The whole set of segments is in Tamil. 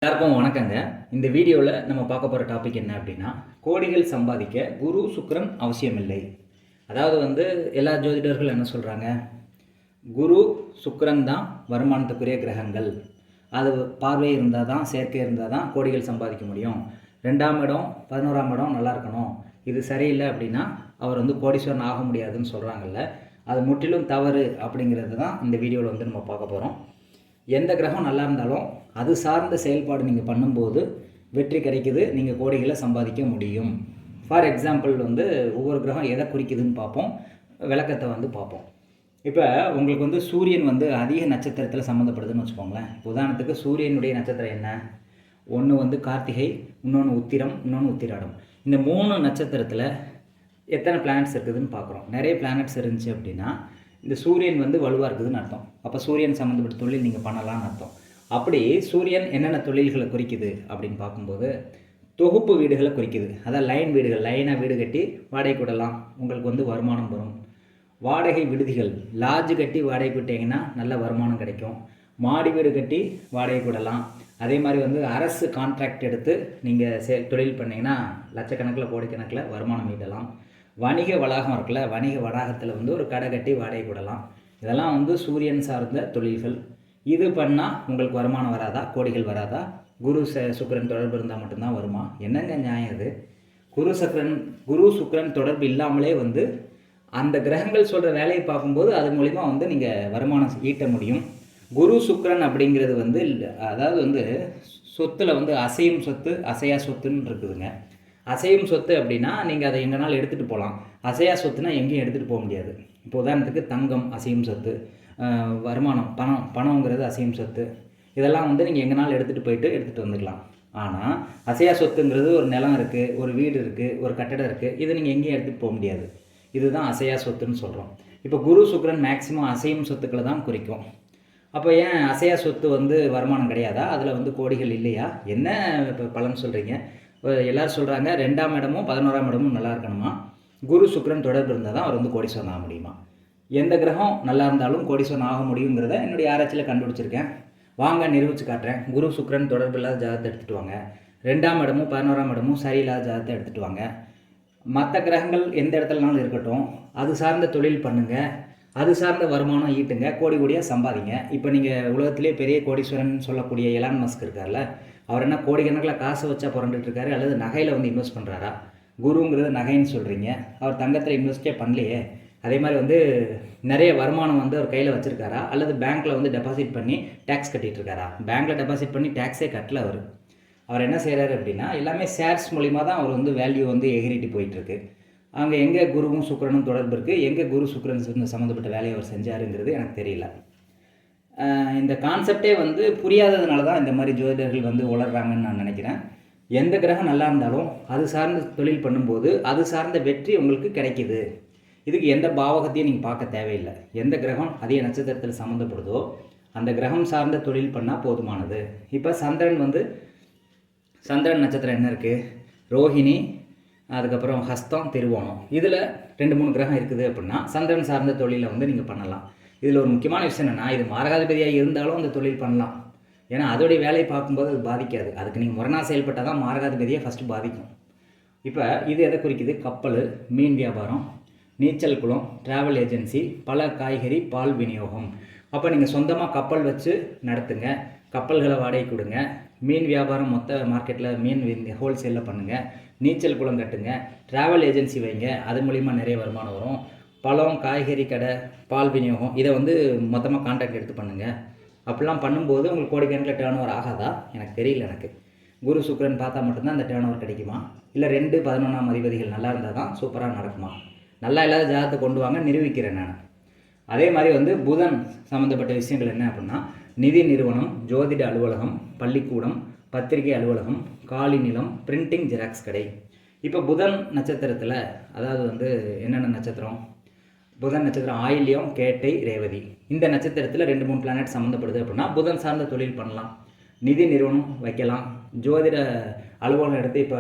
எல்லாருக்கும் வணக்கங்க. இந்த வீடியோவில் நம்ம பார்க்க போகிற டாபிக் என்ன அப்படின்னா, கோடிகள் சம்பாதிக்க குரு சுக்கிரன் அவசியமில்லை. அதாவது எல்லா ஜோதிடர்கள் என்ன சொல்கிறாங்க, குரு சுக்கிரன் தான் வருமானத்துக்குரிய கிரகங்கள். அது பார்வை இருந்தால் தான், சேர்க்கை இருந்தால் தான் கோடிகள் சம்பாதிக்க முடியும். 2ஆம் இடம் 11ஆம் இடம் நல்லா இருக்கணும். இது சரியில்லை அப்படின்னா அவர் கோடீஸ்வரன் ஆக முடியாதுன்னு சொல்கிறாங்கல்ல, அது முற்றிலும் தவறு அப்படிங்கிறது தான் இந்த வீடியோவில் நம்ம பார்க்க போகிறோம். எந்த கிரகம் நல்லா இருந்தாலும் அது சார்ந்த செயல்பாடு நீங்கள் பண்ணும்போது வெற்றி கிடைக்குது, நீங்கள் கோடிகளை சம்பாதிக்க முடியும். ஃபார் எக்ஸாம்பிள் ஒவ்வொரு கிரகம் எதை குறிக்குதுன்னு பார்ப்போம், விளக்கத்தை பார்ப்போம். இப்போ உங்களுக்கு சூரியன் அதிக நட்சத்திரத்தில் சம்மந்தப்படுதுன்னு வச்சுக்கோங்களேன். உதாரணத்துக்கு சூரியனுடைய நட்சத்திரம் என்ன, ஒன்று கார்த்திகை, இன்னொன்று உத்திரம், இன்னொன்று உத்திராடம். இந்த 3 நட்சத்திரத்தில் எத்தனை பிளானட்ஸ் இருக்குதுன்னு பார்க்குறோம். நிறைய பிளானட்ஸ் இருந்துச்சு அப்படின்னா இந்த சூரியன் வலுவாக இருக்குதுன்னு அர்த்தம். அப்போ சூரியன் சம்மந்தப்பட்ட தொழில் நீங்கள் பண்ணலான்னு அர்த்தம். அப்படி சூரியன் என்னென்ன தொழில்களை குறிக்குது அப்படின்னு பார்க்கும்போது தொகுப்பு வீடுகளை குறிக்குது. அதாவது லைன் வீடுகள், லைனாக வீடு கட்டி வாடகை விடலாம், உங்களுக்கு வருமானம் வரும். வாடகை விடுதிகள், லாட்ஜ் கட்டி வாடகை விட்டிங்கன்னா நல்ல வருமானம் கிடைக்கும். மாடி வீடு கட்டி வாடகை விடலாம். அதே மாதிரி அரசு கான்ட்ராக்ட் எடுத்து நீங்கள் தொழில் பண்ணிங்கன்னா லட்சக்கணக்கில் கோடிக்கணக்கில் வருமானம் ஈட்டலாம். வணிக வளாகம் இருக்குல்ல, வணிக வளாகத்தில் ஒரு கடை கட்டி வாடகை விடலாம். இதெல்லாம் சூரியன் சார்ந்த தொழில்கள். இது பண்ணால் உங்களுக்கு வருமானம் வராதா, கோடிகள் வராதா? குரு சுக்கிரன் தொடர்பு இருந்தால் மட்டும்தான் வருமா? என்னங்க நியாயம் இது? குரு சுக்கிரன் தொடர்பு இல்லாமலே அந்த கிரகங்கள் சொல்கிற வேலையை பார்க்கும்போது அது மூலிமா நீங்கள் வருமானம் ஈட்ட முடியும். குரு சுக்கிரன் அப்படிங்கிறது அதாவது சொத்தில் அசையும் சொத்து, அசையா சொத்துன்னு இருக்குதுங்க. அசையும் சொத்து அப்படின்னா நீங்கள் அதை எங்கேனாலும் எடுத்துகிட்டு போகலாம். அசையா சொத்துனா எங்கேயும் எடுத்துகிட்டு போக முடியாது. இப்போ உதாரணத்துக்கு தங்கம் அசையும் சொத்து, வருமானம் பணங்கிறது அசையும் சொத்து. இதெல்லாம் நீங்கள் எங்கேனாலும் எடுத்துகிட்டு வந்துக்கலாம். ஆனால் அசையா சொத்துங்கிறது ஒரு நிலம் இருக்குது, ஒரு வீடு இருக்குது, ஒரு கட்டடம் இருக்குது. இதை நீங்கள் எங்கேயும் எடுத்துகிட்டு போக முடியாது. இதுதான் அசையா சொத்துன்னு சொல்கிறோம். இப்போ குரு சுக்கிரன் மேக்சிமம் அசையும் சொத்துக்களை தான் குறிக்கும். அப்போ ஏன் அசையா சொத்து வருமானம் கிடையாதா? அதில் கோடிகள் இல்லையா? என்ன இப்போ பலன் சொல்கிறீங்க? எல்லோரும் சொல்கிறாங்க 2ஆம் இடமும் 11ஆம் இடமும் நல்லா இருக்கணுமா, குரு சுக்கிரன் தொடர்பு இருந்தால் தான் அவர் கோடீஸ்வரன் ஆக முடியுமா? எந்த கிரகம் நல்லா இருந்தாலும் கோடீஸ்வரன் ஆக முடியுங்கிறத என்னுடைய ஆராய்ச்சியில் கண்டுபிடிச்சிருக்கேன். வாங்க நிரூபித்து காட்டுறேன். குரு சுக்கிரன் தொடர்பு இல்லாத ஜாதகத்தை எடுத்துகிட்டு வாங்க. 2ஆம் இடமும் 11ஆம் இடமும் சரியில்லாத ஜாதகத்தை எடுத்துகிட்டு வாங்க. மற்ற கிரகங்கள் எந்த இடத்துலனாலும் இருக்கட்டும், அது சார்ந்த தொழில் பண்ணுங்கள், அது சார்ந்த வருமானம் ஈட்டுங்க, கோடி கோடியாக சம்பாதிங்க. இப்போ நீங்கள் உலகத்திலே பெரிய கோடீஸ்வரன் சொல்லக்கூடிய எலான் மஸ்க் இருக்கார்ல, அவர் என்ன கோடிக்கணக்கில் காசு வச்சா புரண்டுட்டு இருக்காரு, அல்லது நகையில் இன்வெஸ்ட் பண்ணுறாரா? குருங்கிறது நகைன்னு சொல்கிறீங்க, அவர் தங்கத்தில் இன்வெஸ்டே பண்ணலையே. அதே மாதிரி நிறைய வருமானம் அவர் கையில் வச்சுருக்காரா, அல்லது பேங்க்கில் டெபாசிட் பண்ணி டேக்ஸ் கட்டிகிட்டு இருக்காரா? பேங்க்கில் டெபாசிட் பண்ணி டேக்ஸே கட்டல. அவர் என்ன செய்கிறாரு அப்படின்னா எல்லாமே ஷேர்ஸ் மூலிமா தான் அவர் வேல்யூ எகிரிட்டு போயிட்டுருக்கு. அங்கே எங்கே குருவும் சுக்கிரனும் தொடர்பு இருக்குது, எங்கே குரு சுக்கிரன் சம்மந்தப்பட்ட வேலையை அவர் செஞ்சாருங்கிறது எனக்கு தெரியல. இந்த கான்செப்டே புரியாததுனால தான் இந்த மாதிரி ஜோதிடர்கள் உளர்றாங்கன்னு நான் நினைக்கிறேன். எந்த கிரகம் நல்லா இருந்தாலும் அது சார்ந்த தொழில் பண்ணும்போது அது சார்ந்த வெற்றி உங்களுக்கு கிடைக்கிது. இதுக்கு எந்த பாவகத்தையும் நீங்கள் பார்க்க தேவையில்லை. எந்த கிரகம் அதிக நட்சத்திரத்தில் சம்மந்தப்படுதோ அந்த கிரகம் சார்ந்த தொழில் பண்ணால் போதுமானது. இப்போ சந்திரன் நட்சத்திரம் என்ன இருக்குது, ரோஹிணி, அதுக்கப்புறம் ஹஸ்தம், திருவோணம். இதில் 2-3 கிரகம் இருக்குது அப்படின்னா சந்திரன் சார்ந்த தொழிலை நீங்கள் பண்ணலாம். இதில் ஒரு முக்கியமான விஷயம் என்னென்னா, இது மாரகாதிபதியாக இருந்தாலும் அந்த தொழில் பண்ணலாம். ஏன்னா அதோடைய வேலையை பார்க்கும்போது அது பாதிக்காது. அதுக்கு நீங்கள் முரணாக செயல்பட்டால் தான் மாரகாதிபதியை ஃபஸ்ட்டு பாதிக்கும். இப்போ இது எதை குறிக்குது? கப்பல், மீன் வியாபாரம், நீச்சல் குளம், ட்ராவல் ஏஜென்சி, பல காய்கறி, பால் விநியோகம். அப்போ நீங்கள் சொந்தமாக கப்பல் வச்சு நடத்துங்க, கப்பல்களை வாடகை கொடுங்க, மீன் வியாபாரம் மொத்த மார்க்கெட்டில் மீன் ஹோல்சேலில் பண்ணுங்கள், நீச்சல் குளம் கட்டுங்க, ட்ராவல் ஏஜென்சி வைங்க, அது மூலிமா நிறைய வருமானம் வரும். பழம், காய்கறி கடை, பால் விநியோகம், இதை மொத்தமாக கான்ட்ராக்ட் எடுத்து பண்ணுங்கள். அப்படிலாம் பண்ணும்போது உங்களுக்கு கோடிக்கணக்கில் டேர்ன் ஓவர் ஆகாதா? எனக்கு தெரியல. எனக்கு குரு சுக்கிரன் பார்த்தா மட்டும்தான் அந்த டேர்ன் ஓவர் கிடைக்குமா, இல்லை 2, 11ஆம் அதிபதிகள் நல்லா இருந்தால் தான் சூப்பராக நடக்குமா? நல்லா இல்லாத ஜாதகத்தை கொண்டு வாங்க, நிரூபிக்கிறேன் நான். அதே மாதிரி புதன் சம்மந்தப்பட்ட விஷயங்கள் என்ன அப்படின்னா, நிதி நிறுவனம், ஜோதிட அலுவலகம், பள்ளிக்கூடம், பத்திரிகை அலுவலகம், காலி நிலம், பிரிண்டிங், ஜெராக்ஸ் கடை. இப்போ புதன் நட்சத்திரத்தில் அதாவது என்னென்ன நட்சத்திரம்? புதன் நட்சத்திரம் ஆயில்யம், கேட்டை, ரேவதி. இந்த நட்சத்திரத்தில் 2-3 பிளானட் சம்மந்தப்படுது அப்படின்னா புதன் சார்ந்த தொழில் பண்ணலாம். நிதி நிறுவனம் வைக்கலாம். ஜோதிட அலுவலகம் எடுத்து இப்போ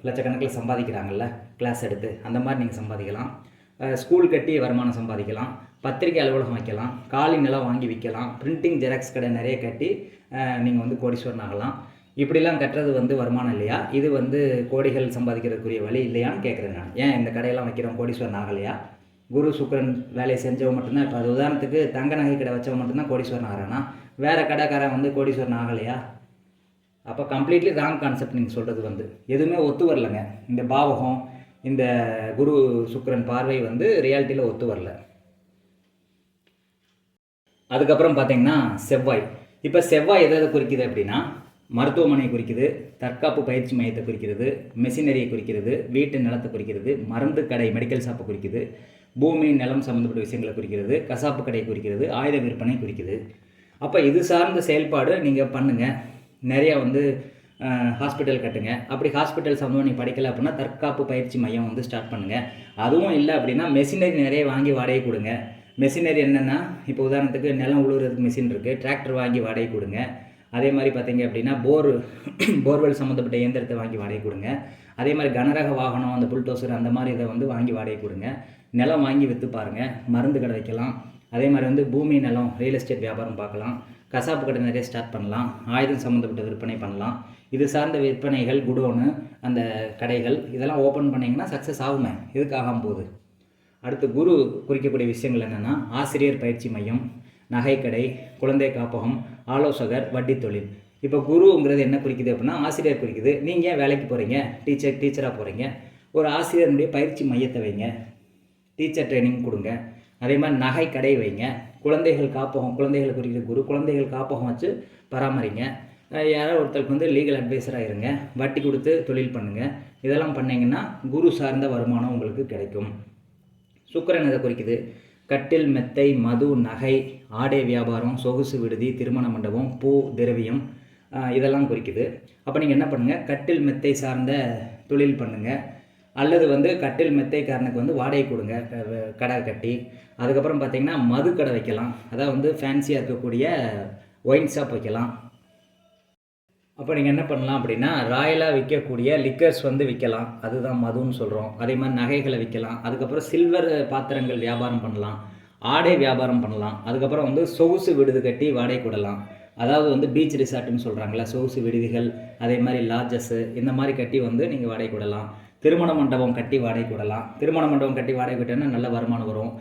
லட்சக்கணக்கில் சம்பாதிக்கிறாங்கல்ல கிளாஸ் எடுத்து, அந்த மாதிரி நீங்கள் சம்பாதிக்கலாம். ஸ்கூல் கட்டி வருமானம் சம்பாதிக்கலாம். பத்திரிகை அலுவலகம் வைக்கலாம். காலி நிலம் வாங்கி விற்கலாம். பிரிண்டிங் ஜெராக்ஸ் கடை நிறைய கட்டி நீங்கள் கோடீஸ்வரன் ஆகலாம். இப்படிலாம் கட்டுறது வந்து வருமானம் இல்லையா? இது வந்து கோடிகள் சம்பாதிக்கிறதுக்குரிய வழி இல்லையான்னு கேட்குறேன் நான். ஏன் இந்த கடையெல்லாம் வைக்கிறோம் கோடீஸ்வரன் ஆகலையா? குரு சுக்கிரன் வேலையை செஞ்சவன் மட்டும்தான். இப்போ அது உதாரணத்துக்கு தங்க நகை கடை வச்சவன் மட்டும்தான் கோடீஸ்வரன் ஆகிறானா? வேறு கடைக்காரன் வந்து கோடீஸ்வரன் ஆகலையா? அப்போ கம்ப்ளீட்லி ராங் கான்செப்ட் நீங்கள் சொல்கிறது வந்து எதுவுமே ஒத்து வரலைங்க. இந்த பாவகம், இந்த குரு சுக்கிரன் பார்வை வந்து ரியாலிட்டியில் ஒத்து வரல. அதுக்கப்புறம் பார்த்தீங்கன்னா செவ்வாய். இப்போ செவ்வாய் எதை குறிக்குது அப்படின்னா மருத்துவமனையை குறிக்குது, தற்காப்பு பயிற்சி மையத்தை குறிக்கிறது, மெஷினரியை குறிக்கிறது, வீட்டு நிலத்தை குறிக்கிறது, மருந்து கடை மெடிக்கல் ஷாப்பை குறிக்குது, பூமி நிலம் சம்மந்தப்பட்ட விஷயங்களை குறிக்கிறது, கசாப்பு கடையை குறிக்கிறது, ஆயுத விற்பனை குறிக்குது. அப்போ இது சார்ந்த செயல்பாடு நீங்கள் பண்ணுங்கள். நிறையா வந்து ஹாஸ்பிட்டல் கட்டுங்க. அப்படி ஹாஸ்பிட்டல் சம்மந்தம் நீங்கள் படிக்கலை அப்படின்னா தற்காப்பு பயிற்சி மையம் வந்து ஸ்டார்ட் பண்ணுங்கள். அதுவும் இல்லை அப்படின்னா மெஷினரி நிறைய வாங்கி வாடகை கொடுங்க. மெஷினரி என்னென்னா இப்போ உதாரணத்துக்கு நிலம் உழுவுறதுக்கு மிஷின் இருக்குது, டிராக்டர் வாங்கி வாடகை கொடுங்க. அதே மாதிரி பார்த்தீங்க அப்படின்னா போர்வெல் சம்மந்தப்பட்ட இயந்திரத்தை வாங்கி வாடகை கொடுங்க. அதே மாதிரி கனரக வாகனம், அந்த புல்டோசர் அந்த மாதிரி இதை வந்து வாங்கி வாடகை கொடுங்க. நிலம் வாங்கி விற்று பாருங்கள். மருந்து கடை வைக்கலாம். அதே மாதிரி வந்து பூமி நிலம் ரியல் எஸ்டேட் வியாபாரம் பார்க்கலாம். கசாப்பு கடை நிறைய ஸ்டார்ட் பண்ணலாம். ஆயுதம் சம்மந்தப்பட்ட விற்பனை பண்ணலாம். இது சார்ந்த விற்பனைகள், குடோனு, அந்த கடைகள் இதெல்லாம் ஓப்பன் பண்ணிங்கன்னா சக்ஸஸ் ஆகுமே. இதுக்கு ஆகாமல் போகுது. அடுத்து குரு குறிக்கக்கூடிய விஷயங்கள் என்னென்னா ஆசிரியர் பயிற்சி மையம், நகைக்கடை, குழந்தை காப்பகம், ஆலோசகர், வட்டி தொழில். இப்போ குருங்கிறது என்ன குறிக்குது அப்படின்னா ஆசிரியர் குறிக்குது. நீங்கள் ஏன் வேலைக்கு போகிறீங்க? டீச்சராக போகிறீங்க, ஒரு ஆசிரியருடைய பயிற்சி மையத்தை வைங்க, டீச்சர் ட்ரைனிங் கொடுங்க. அதே மாதிரி நகை கடை வைங்க. குழந்தைகள் காப்பகம், குழந்தைகளை குறிக்கிற குரு, குழந்தைகள் காப்பகம் வச்சு பராமரிங்க. யாரோ ஒருத்தருக்கு வந்து லீகல் அட்வைஸராக இருங்க. வட்டி கொடுத்து தொழில் பண்ணுங்கள். இதெல்லாம் பண்ணிங்கன்னா குரு சார்ந்த வருமானம் உங்களுக்கு கிடைக்கும். சுக்கிரன் இதை குறிக்குது. கட்டில், மெத்தை, மது, நகை, ஆடை வியாபாரம், சொகுசு விடுதி, திருமண மண்டபம், பூ, திரவியம் இதெல்லாம் குறிக்குது. அப்போ நீங்கள் என்ன பண்ணுங்கள், கட்டில் மெத்தை சார்ந்த தொழில் பண்ணுங்கள். அல்லது வந்து கட்டில் மெத்தைக்காரனுக்கு வந்து வாடகை கொடுங்க, கடை கட்டி. அதுக்கப்புறம் பார்த்திங்கன்னா மது கடை வைக்கலாம். அதாவது வந்து ஃபேன்சியாக இருக்கக்கூடிய ஒயின் ஷாப் வைக்கலாம். அப்போ நீங்கள் என்ன பண்ணலாம் அப்படின்னா ராயலாக விற்கக்கூடிய லிக்கர்ஸ் வந்து விற்கலாம். அதுதான் மதுன்னு சொல்கிறோம். அதே மாதிரி நகைகளை விற்கலாம். அதுக்கப்புறம் சில்வர் பாத்திரங்கள் வியாபாரம் பண்ணலாம். ஆடை வியாபாரம் பண்ணலாம். அதுக்கப்புறம் வந்து சொகுசு விடுதி கட்டி வாடகை கொடுக்கலாம். அதாவது வந்து பீச் ரிசார்ட்டுன்னு சொல்கிறாங்களே, சொகுசு விடுதிகள், அதே மாதிரி லாட்ஜஸ்ஸு இந்த மாதிரி கட்டி வந்து நீங்கள் வாடகை கொடுக்கலாம். திருமண மண்டபம் கட்டி வாடகை கொடுக்கலாம். திருமண மண்டபம் கட்டி வாடகை விட்டோன்னா நல்ல வருமானம் வரும்.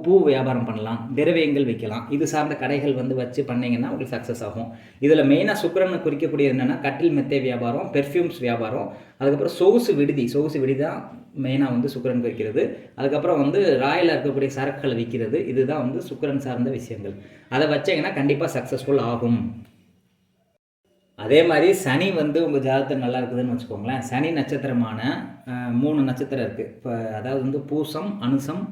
பூ வியாபாரம் பண்ணலாம். திரவியங்கள் விற்கலாம். இது சார்ந்த கடைகள் வந்து வச்சு பண்ணிங்கன்னா உங்களுக்கு சக்ஸஸ் ஆகும். இதில் மெயினாக சுக்கிரனை குறிக்கக்கூடியது என்னென்னா கட்டில் மெத்தை வியாபாரம், பெர்ஃப்யூம்ஸ் வியாபாரம், அதுக்கப்புறம் சொகுசு விடுதி தான் மெயினாக வந்து சுக்கிரன் குறிக்கிறது. அதுக்கப்புறம் வந்து ராயலாக இருக்கக்கூடிய சரக்குகளை விற்கிறது. இதுதான் வந்து சுக்கிரன் சார்ந்த விஷயங்கள். அதை வச்சிங்கன்னா கண்டிப்பாக சக்ஸஸ்ஃபுல் ஆகும். அதே மாதிரி சனி வந்து உங்கள் ஜாதகத்தில் நல்லா இருக்குதுன்னு வச்சுக்கோங்களேன். சனி நட்சத்திரமான 3 நட்சத்திரம் இருக்குது. இப்போ அதாவது வந்து பூசம், அனுசம்,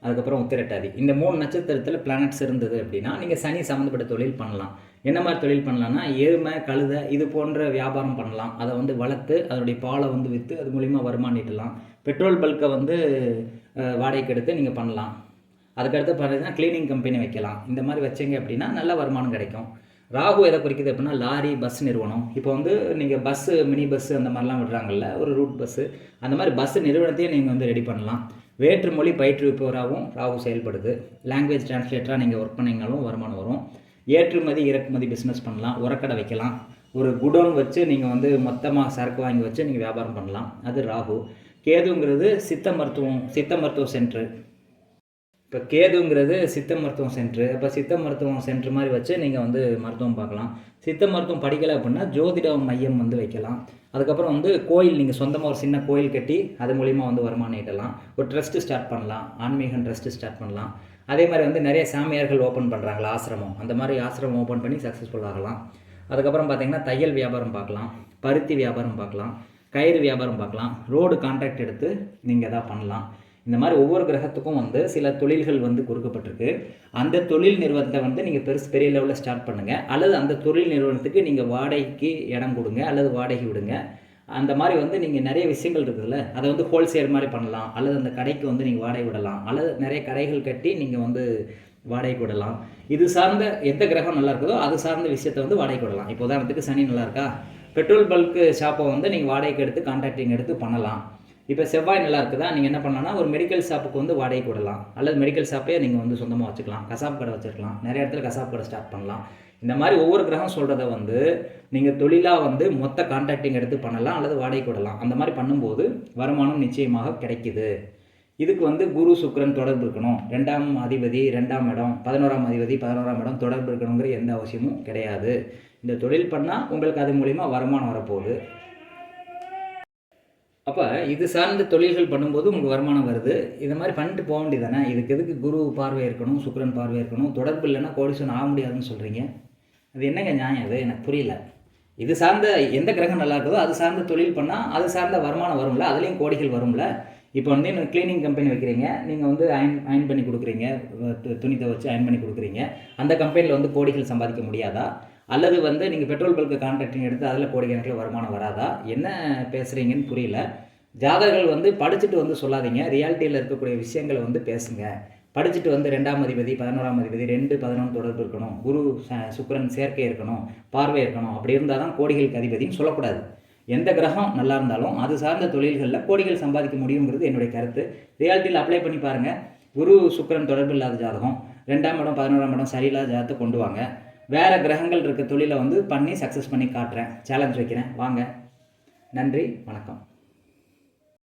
அதுக்கப்புறம் உத்திரட்டாதி. இந்த 3 நட்சத்திரத்தில் பிளானட்ஸ் இருந்தது அப்படின்னா நீங்கள் சனி சம்மந்தப்பட்ட தொழில் பண்ணலாம். என்ன மாதிரி தொழில் பண்ணலான்னா எருமை, கழுதை இது போன்ற வியாபாரம் பண்ணலாம். அதை வந்து வளர்த்து அதனுடைய பாலை வந்து விற்று அது மூலிமா வருமானம் ஈட்டலாம். பெட்ரோல் பல்கை வந்து வாடகைக்கு எடுத்து நீங்கள் பண்ணலாம். அதுக்கடுத்து பார்த்தீங்கன்னா க்ளீனிங் கம்பெனி வைக்கலாம். இந்த மாதிரி வச்சிங்க அப்படின்னா நல்ல வருமானம் கிடைக்கும். ராகு எதை குறிக்குது அப்படின்னா லாரி, பஸ் நிறுவனம். இப்போ வந்து நீங்கள் பஸ்ஸு, மினி பஸ்ஸு அந்த மாதிரிலாம் விடுறாங்கல்ல, ஒரு ரூட் பஸ்ஸு, அந்த மாதிரி பஸ்ஸு நிறுவனத்தையே நீங்கள் வந்து ரெடி பண்ணலாம். வேற்று மொழி பயிற்றுவிப்பவராகவும் ராகு செயல்படுது. லாங்குவேஜ் டிரான்ஸ்லேட்டராக நீங்கள் ஒர்க் பண்ணிங்கனாலும் வருமானம் வரும். ஏற்றுமதி இறக்குமதி பிஸ்னஸ் பண்ணலாம். உரக்கடை வைக்கலாம். ஒரு குடோன் வச்சு நீங்கள் வந்து மொத்தமாக சரக்கு வாங்கி வச்சு நீங்கள் வியாபாரம் பண்ணலாம். அது ராகு. கேதுங்கிறது சித்த மருத்துவம் சென்ட்ரு. இப்போ கேதுங்கிறது சித்த மருத்துவம் சென்ட்ரு. இப்போ சித்த மருத்துவம் சென்ட்ரு மாதிரி வச்சு நீங்கள் வந்து மருத்துவம் பார்க்கலாம். சித்த மருத்துவம் படிக்கலை அப்படின்னா ஜோதிட மையம் வந்து வைக்கலாம். அதுக்கப்புறம் வந்து கோயில், நீங்கள் சொந்தமாக ஒரு சின்ன கோயில் கட்டி அது மூலிமா வந்து வருமானம் ஈட்டலாம். ஒரு ட்ரஸ்ட்டு ஸ்டார்ட் பண்ணலாம். ஆன்மீகம் ட்ரஸ்ட்டு ஸ்டார்ட் பண்ணலாம். அதே மாதிரி வந்து நிறைய சாமியார்கள் ஓப்பன் பண்ணுறாங்களா ஆசிரமம், அந்த மாதிரி ஆசிரமம் ஓப்பன் பண்ணி சக்ஸஸ்ஃபுல் ஆகலாம். அதுக்கப்புறம் பார்த்திங்கன்னா தையல் வியாபாரம் பார்க்கலாம், பருத்தி வியாபாரம் பார்க்கலாம், கயிறு வியாபாரம் பார்க்கலாம், ரோடு கான்ட்ராக்ட் எடுத்து நீங்கள் எதாவது பண்ணலாம். இந்த மாதிரி ஒவ்வொரு கிரகத்துக்கும் வந்து சில தொழில்கள் வந்து கொடுக்கப்பட்டிருக்கு. அந்த தொழில் நிறுவனத்தை வந்து நீங்கள் பெரிய லெவலில் ஸ்டார்ட் பண்ணுங்கள். அல்லது அந்த தொழில் நிறுவனத்துக்கு நீங்கள் வாடகைக்கு இடம் கொடுங்க அல்லது வாடகை விடுங்க. அந்த மாதிரி வந்து நீங்கள் நிறைய விஷயங்கள் இருக்குதுல்ல, அதை வந்து ஹோல்சேல் மாதிரி பண்ணலாம். அல்லது அந்த கடைக்கு வந்து நீங்கள் வாடகை விடலாம். அல்லது நிறைய கடைகள் கட்டி நீங்கள் வந்து வாடகை விடலாம். இது சார்ந்த எந்த கிரகம் நல்லா இருக்குதோ அது சார்ந்த விஷயத்தை வந்து வாடகை விடலாம். இப்போ உதாரணத்துக்கு சனி நல்லா இருக்கா, பெட்ரோல் பல்க்கு ஷாப்பை வந்து நீங்கள் வாடகைக்கு எடுத்து கான்ட்ராக்டிங் எடுத்து பண்ணலாம். இப்போ செவ்வாய் நல்லா இருக்குதா, நீங்கள் என்ன பண்ணலாம்னா ஒரு மெடிக்கல் ஷாப்புக்கு வந்து வாடகை விடலாம். அல்லது மெடிக்கல் ஷாப்பே நீங்கள் வந்து சொந்தமாக வச்சுக்கலாம். கசாப்பு கடை வச்சுருக்கலாம். நிறைய இடத்துல கசாப்பு கடை ஸ்டார்ட் பண்ணலாம். இந்த மாதிரி ஒவ்வொரு கிரகம் சொல்கிறத வந்து நீங்கள் தொழிலாக வந்து மொத்த கான்ட்ராக்டிங் எடுத்து பண்ணலாம் அல்லது வாடகை விடலாம். அந்த மாதிரி பண்ணும்போது வருமானம் நிச்சயமாக கிடைக்குது. இதுக்கு வந்து குரு சுக்கிரன் தொடர்பு இருக்கணும், 2ஆம் அதிபதி 2ஆம் இடம், 11ஆம் அதிபதி 11ஆம் இடம் தொடர்பு இருக்கணுங்கிற எந்த அவசியமும் கிடையாது. இந்த தொழில் பண்ணால் உங்களுக்கு அது மூலிமா வருமானம் வரப்போகுது. அப்போ இது சார்ந்த தொழில்கள் பண்ணும்போது உங்களுக்கு வருமானம் வருது. இதை மாதிரி பண்ணிட்டு போக வேண்டியதானே. இதுக்கு எதுக்கு குரு பார்வை இருக்கணும், சுக்கிரன் பார்வை இருக்கணும், தொடர்பு இல்லைன்னா கோடீஸ்வரன் ஆக முடியாதுன்னு சொல்கிறீங்க? அது என்னங்க நியாயம்? அது எனக்கு புரியல. இது சார்ந்த எந்த கிரகம் நல்லா இருக்குதோ அது சார்ந்த தொழில் பண்ணால் அது சார்ந்த வருமானம் வரும்ல, அதுலேயும் கோடிகள் வரும்ல. இப்போ வந்து கிளீனிங் கம்பெனி வைக்கிறீங்க, நீங்கள் வந்து அயன் பண்ணி கொடுக்குறீங்க, துணி துவைச்சு அயன் பண்ணி கொடுக்குறீங்க, அந்த கம்பெனியில் வந்து கோடிகள் சம்பாதிக்க முடியாதா? அல்லது வந்து நீங்கள் பெட்ரோல் பல்க்கு கான்ட்ராக்டிங் எடுத்து அதில் கோடிக்கணக்கில் வருமானம் வராதா? என்ன பேசுகிறீங்கன்னு புரியல. ஜாதகர்கள் வந்து படிச்சுட்டு வந்து சொல்லாதீங்க, ரியாலிட்டியில் இருக்கக்கூடிய விஷயங்களை வந்து பேசுங்க. படிச்சுட்டு வந்து 2ஆம் அதிபதி 11ஆம் அதிபதி 2 11 தொடர்பு இருக்கணும், குரு சுக்கிரன் சேர்க்கை இருக்கணும், பார்வை இருக்கணும், அப்படி இருந்தால் தான் கோடிகளுக்கு அதிபதின்னு சொல்லக்கூடாது. எந்த கிரகம் நல்லா இருந்தாலும் அது சார்ந்த தொழில்களில் கோடிகள் சம்பாதிக்க முடியுங்கிறது என்னுடைய கருத்து. ரியாலிட்டியில் அப்ளை பண்ணி பாருங்கள். குரு சுக்கிரன் தொடர்பு இல்லாத ஜாதகம், 2ஆம் இடம் 11ஆம் இடம் சரியில்லாத ஜாதகத்தை கொண்டு வாங்க. வேறு கிரகங்கள் இருக்க தொழிலை வந்து பண்ணி சக்ஸஸ் பண்ணி காட்டுறேன், சேலஞ்ச் வைக்கிறேன், வாங்க. நன்றி, வணக்கம்.